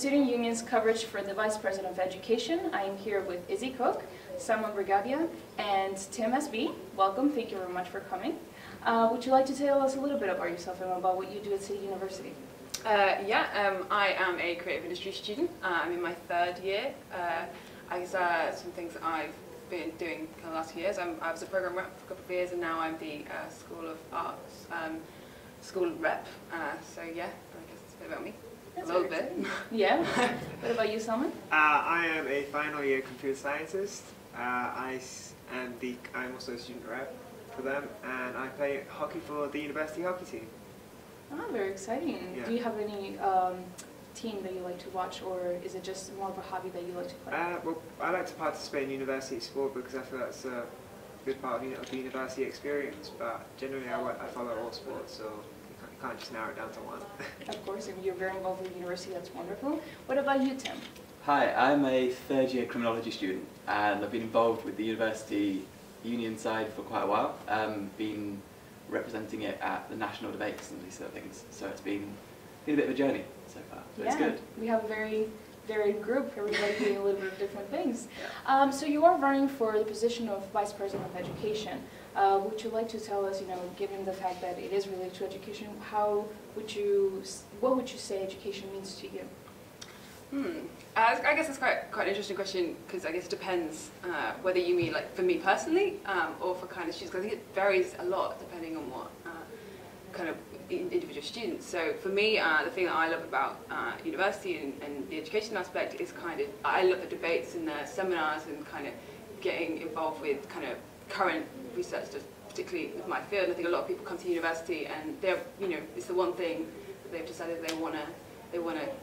Student Union's coverage for the Vice President of Education. I am here with Issy Cooke, Salmaan Bhogadia, and Tim SB. Welcome, thank you very much for coming. Would you like to tell us a little bit about yourself and about what you do at City University? I am a creative industry student. I'm in my third year. I guess some things that I've been doing for the last few years. I was a program rep for a couple of years, and now I'm the School of Arts school rep. So yeah, I guess it's a bit about me. That's a little bit. Yeah. What about you, Salmaan? I am a final year computer scientist. I'm also a student rep for them, and I play hockey for the university hockey team. Oh, very exciting. Yeah. Do you have any team that you like to watch, or is it just more of a hobby that you like to play? Well, I like to participate in university sport because I feel that's a good part of the university experience, but generally I follow all sports, so you can't just narrow it down to one. Of course, and you're very involved with the university, that's wonderful. What about you, Tim? Hi, I'm a third year criminology student, and I've been involved with the university union side for quite a while, been representing it at the national debates and these sort of things, so it's been a bit of a journey so far, but it's good. We have a very varied group, everybody doing a little bit of different things. Yeah. So you are running for the position of Vice President of Education. Would you like to tell us, given the fact that it is related to education, what would you say education means to you? I guess it's quite an interesting question, because I guess it depends whether you mean like for me personally or for kind of students, because I think it varies a lot depending on what kind of individual students. So for me, the thing that I love about university and the education aspect is I love the debates and the seminars and kind of getting involved with kind of current research, particularly with my field. And I think a lot of people come to university and they're, it's the one thing that they've decided they want to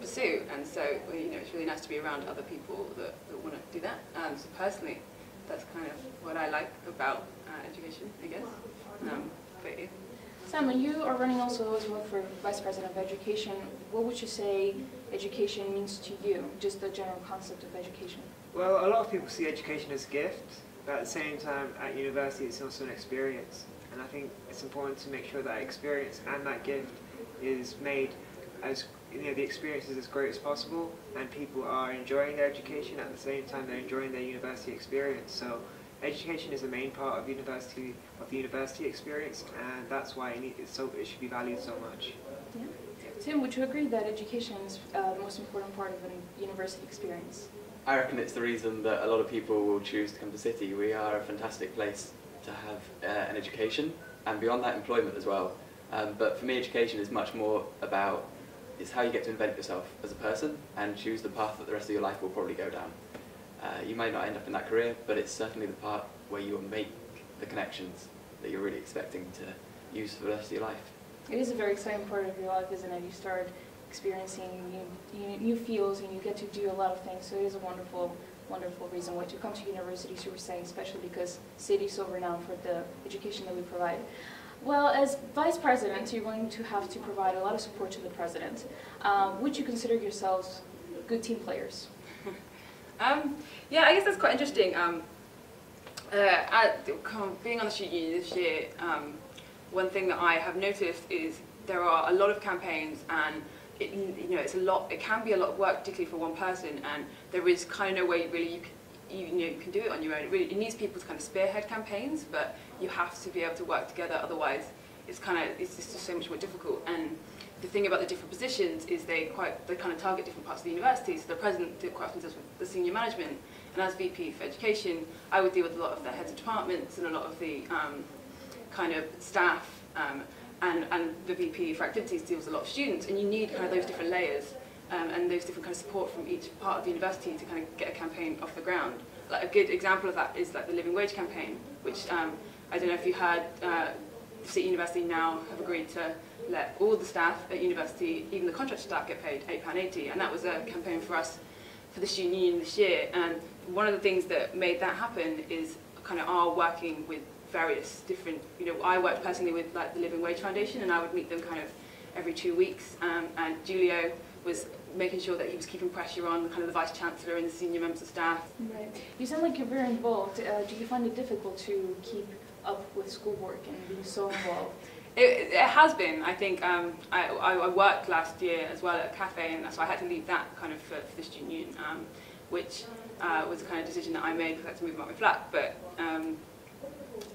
pursue, and so it's really nice to be around other people that want to do that. So personally, that's kind of what I like about education, I guess. But yeah. Salmaan, you are running also as well for Vice President of Education. What would you say education means to you, just the general concept of education? Well, a lot of people see education as a gift, but at the same time, at university, it's also an experience. And I think it's important to make sure that experience and that gift is made as the experience is as great as possible, and people are enjoying their education at the same time they're enjoying their university experience. So education is the main part of the university experience, and that's why it should be valued so much. Yeah. Tim, would you agree that education is the most important part of a university experience? I reckon it's the reason that a lot of people will choose to come to City. We are a fantastic place to have an education, and beyond that, employment as well. But for me, education is much more about it's how you get to invent yourself as a person and choose the path that the rest of your life will probably go down. You may not end up in that career, but it's certainly the part where you will make the connections that you're really expecting to use for the rest of your life. It is a very exciting part of your life, isn't it? You start experiencing new fields and you get to do a lot of things, so it is a wonderful reason why to come to university, as you were saying, especially because City is so renowned for the education that we provide. Well, as Vice President, you're going to have to provide a lot of support to the President. Would you consider yourselves good team players? Yeah, I guess that's quite interesting. Being on the student union this year, one thing that I have noticed is there are a lot of campaigns, and it's a lot. It can be a lot of work, particularly for one person, and there is kind of no way really you can do it on your own. It needs people to kind of spearhead campaigns, but you have to be able to work together. Otherwise, it's just so much more difficult. And the thing about the different positions is they kind of target different parts of the university. So the president quite often deals with the senior management, and as VP for education, I would deal with a lot of the heads of departments and a lot of the kind of staff. And the VP for activities deals with a lot of students, and you need kind of those different layers. And those different kind of support from each part of the university to kind of get a campaign off the ground. Like a good example of that is like the living wage campaign, which I don't know if you heard, City University now have agreed to let all the staff at university, even the contract staff, get paid £8.80, and that was a campaign for us for the student union this year. And one of the things that made that happen is kind of our working with various different, I worked personally with like the Living Wage Foundation, and I would meet them kind of every 2 weeks, and Julio was making sure that he was keeping pressure on kind of the Vice Chancellor and the senior members of staff. Right. You sound like you're very involved. Do you find it difficult to keep up with schoolwork and being so involved? It has been. I think I worked last year as well at a cafe, and so I had to leave that kind of for the student union, which was a kind of decision that I made because I had to move out my flat. But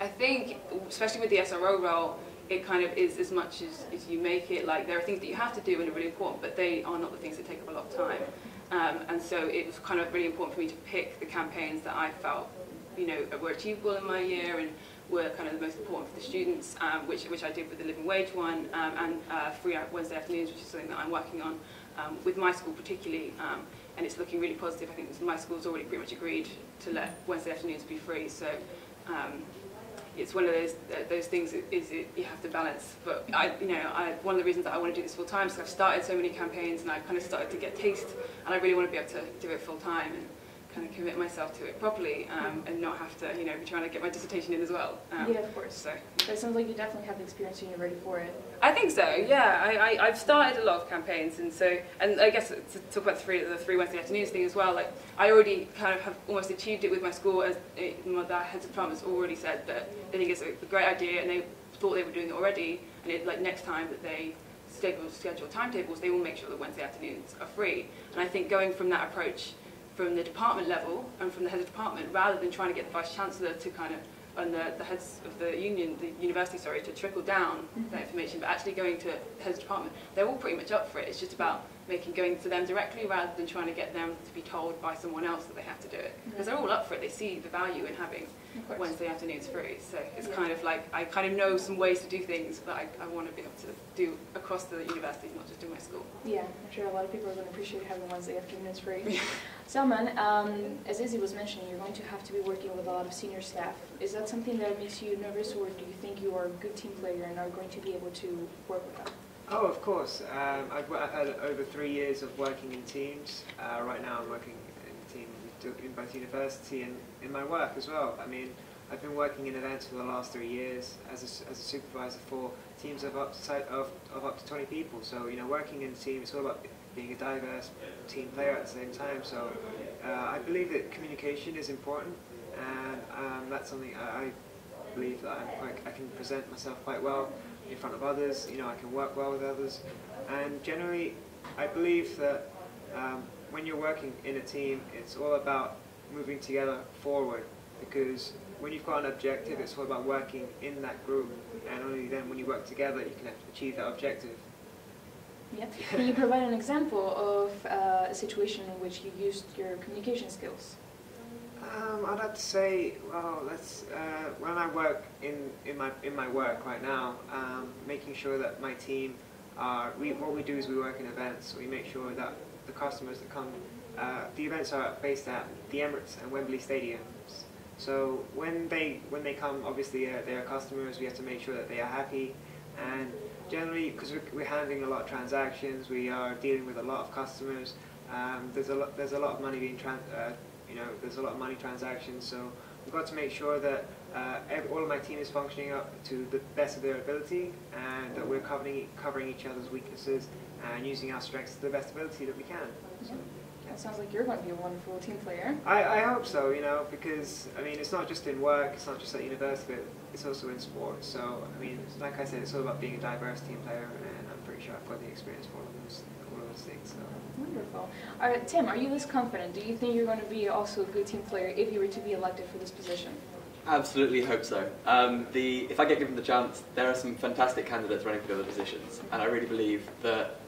I think, especially with the SRO role, it kind of is as much as you make it. Like, there are things that you have to do and are really important, but they are not the things that take up a lot of time. And so it was kind of really important for me to pick the campaigns that I felt, you know, were achievable in my year and were kind of the most important for the students, which I did with the living wage one, and free Wednesday afternoons, which is something that I'm working on with my school particularly, and it's looking really positive. I think my school's already pretty much agreed to let Wednesday afternoons be free, so it's one of those things you have to balance. But one of the reasons that I want to do this full time is because I've started so many campaigns and I've kind of started to get taste, and I really want to be able to do it full time and kind of commit myself to it properly, and not have to, be trying to get my dissertation in as well. Yeah, of course. So it sounds like you definitely have the experience and you're ready for it. I think so. Yeah, I've started a lot of campaigns, and I guess to talk about the free Wednesday afternoons thing as well. Like, I already kind of have almost achieved it with my school, as the heads of departments already said that they think it's a great idea, and they thought they were doing it already. And like next time that they schedule timetables, they will make sure that Wednesday afternoons are free. And I think going from that approach, from the department level and from the head of department, rather than trying to get the vice chancellor to kind of, and the heads of the university, to trickle down that information, but actually going to the heads of department, they're all pretty much up for it. It's just about going to them directly rather than trying to get them to be told by someone else that they have to do it. Because they're all up for it. They see the value in having Wednesday afternoons free. So it's kind of like, I kind of know some ways to do things that I want to be able to do across the university, not just in my school. Yeah, I'm sure a lot of people are going to appreciate having Wednesday afternoons free. Salmaan, as Izzy was mentioning, you're going to have to be working with a lot of senior staff. Is that something that makes you nervous, or do you think you are a good team player and are going to be able to work with them? Oh, of course. I've had over 3 years of working in teams. Right now I'm working in a team in both university and in my work as well. I mean, I've been working in events for the last 3 years as a supervisor for teams of up to 20 people. So, working in a team, it's all about being a diverse team player at the same time. So I believe that communication is important, and that's something I believe that I can present myself quite well in front of others. I can work well with others, and generally I believe that when you're working in a team, it's all about moving together forward, because when you've got an objective, it's all about working in that group, and only then when you work together you can achieve that objective. Yeah. Can you provide an example of a situation in which you used your communication skills? I'd have to say, well, when I work in my work right now, making sure that my team what we do is we work in events. So we make sure that the customers that come, the events are based at the Emirates and Wembley stadiums. So when they come, obviously they are customers. We have to make sure that they are happy, and generally, because we're handling a lot of transactions, we are dealing with a lot of customers. There's a lot of money being there's a lot of money transactions, so we've got to make sure that all of my team is functioning up to the best of their ability, and that we're covering each other's weaknesses and using our strengths to the best ability that we can. So, yeah. It sounds like you're going to be a wonderful team player. I hope so, because I mean, it's not just in work, it's not just at university, but it's also in sports. So I mean, like I said, it's all about being a diverse team player, and I'm pretty sure I've got the experience for all of those things. So. Wonderful. Tim, are you this confident? Do you think you're going to be also a good team player if you were to be elected for this position? Absolutely hope so. If I get given the chance, there are some fantastic candidates running for the other positions, and I really believe that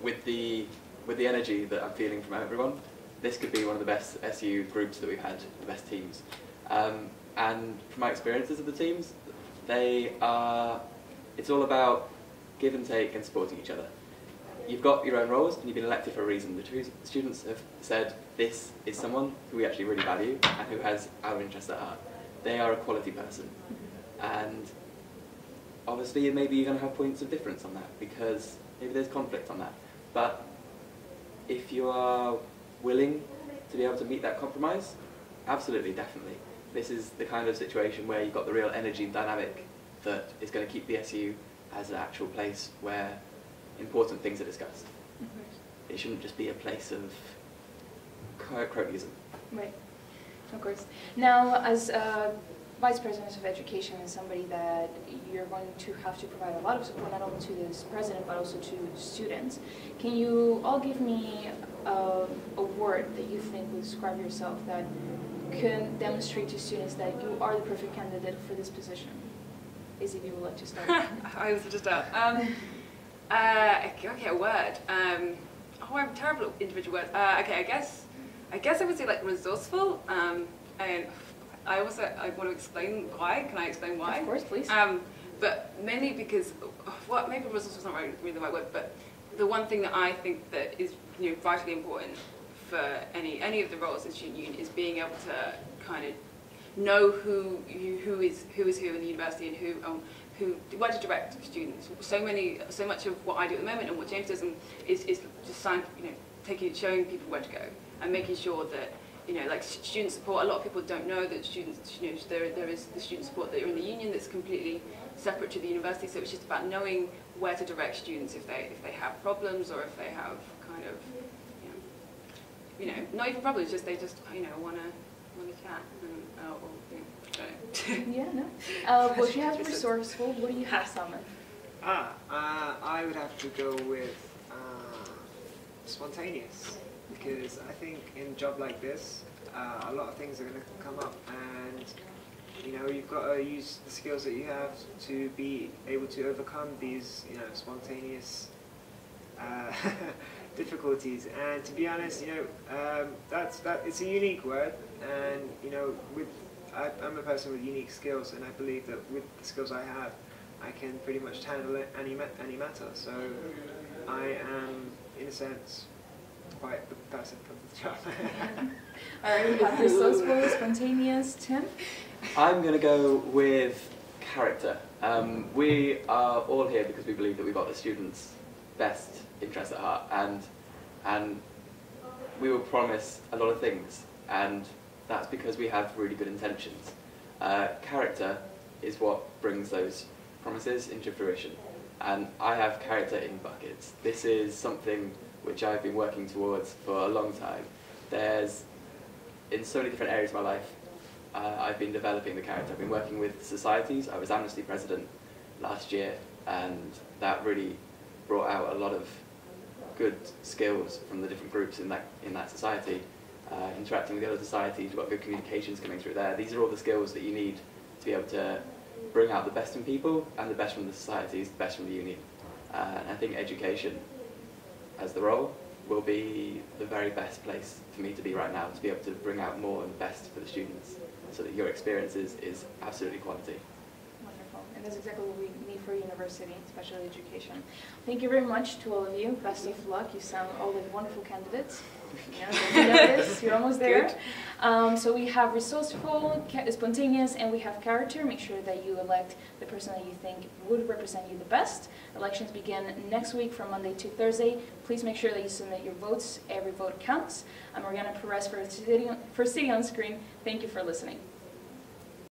with the energy that I'm feeling from everyone, this could be one of the best SU groups that we've had, the best teams. And from my experiences of the teams, it's all about give and take and supporting each other. You've got your own roles, and you've been elected for a reason. The students have said this is someone who we actually really value and who has our interests at heart. They are a quality person, and obviously maybe you're going to have points of difference on that, because maybe there's conflict on that. But if you are willing to be able to meet that compromise, absolutely, definitely. This is the kind of situation where you've got the real energy and dynamic that is going to keep the SU as an actual place where important things are discussed. It shouldn't just be a place of cronyism. Right, of course. Now, as Vice President of Education is somebody that you're going to have to provide a lot of support, not only to this president, but also to students. Can you all give me a word that you think will describe yourself that can demonstrate to students that you are the perfect candidate for this position? Izzy, if you would like to start. I was just out. Okay, a word. Oh, I'm terrible at individual words. Okay, I guess I would say like resourceful. And I want to explain why. Can I explain why? Of course, please. But mainly because, well, maybe resourceful is not really the right word, but the one thing that I think that is vitally important for any of the roles in student union is being able to kind of know who is who in the university and where to direct students. So much of what I do at the moment and what James does is just showing people where to go and making sure that like student support. A lot of people don't know that students, there is the student support that are in the union that's completely separate to the university. So it's just about knowing where to direct students if they have problems or if they have kind of not even problems, just they just want to chat and Yeah, no. Well, she has resourceful. What do you have, Salmaan? I would have to go with spontaneous, because I think in a job like this, a lot of things are going to come up, and you've got to use the skills that you have to be able to overcome these spontaneous difficulties. And to be honest, it's a unique word, and I'm a person with unique skills, and I believe that with the skills I have, I can pretty much handle any matter. So I am, in a sense, quite the person for the job. All right, we have resourceful, spontaneous. Tim? I'm going to go with character. We are all here because we believe that we've got the students' best interest at heart, and we were promised a lot of things, and that's because we have really good intentions. Character is what brings those promises into fruition, and I have character in buckets. This is something which I've been working towards for a long time. In so many different areas of my life, I've been developing the character. I've been working with societies. I was Amnesty President last year, and that really brought out a lot of good skills from the different groups in that society. Interacting with the other societies, we've got good communications coming through there. These are all the skills that you need to be able to bring out the best in people and the best from the societies, the best from the union. And I think education, as the role, will be the very best place for me to be right now, to be able to bring out more and the best for the students, so that your experience is absolutely quality. Wonderful, and that's exactly what we need for university, special education. Thank you very much to all of you. Best of luck. You sound all like wonderful candidates. You're almost there. So we have resourceful, spontaneous, and we have character. Make sure that you elect the person that you think would represent you the best. Elections begin next week from Monday to Thursday. Please make sure that you submit your votes. Every vote counts. I'm Ariana Perez for City OnScreen. Thank you for listening.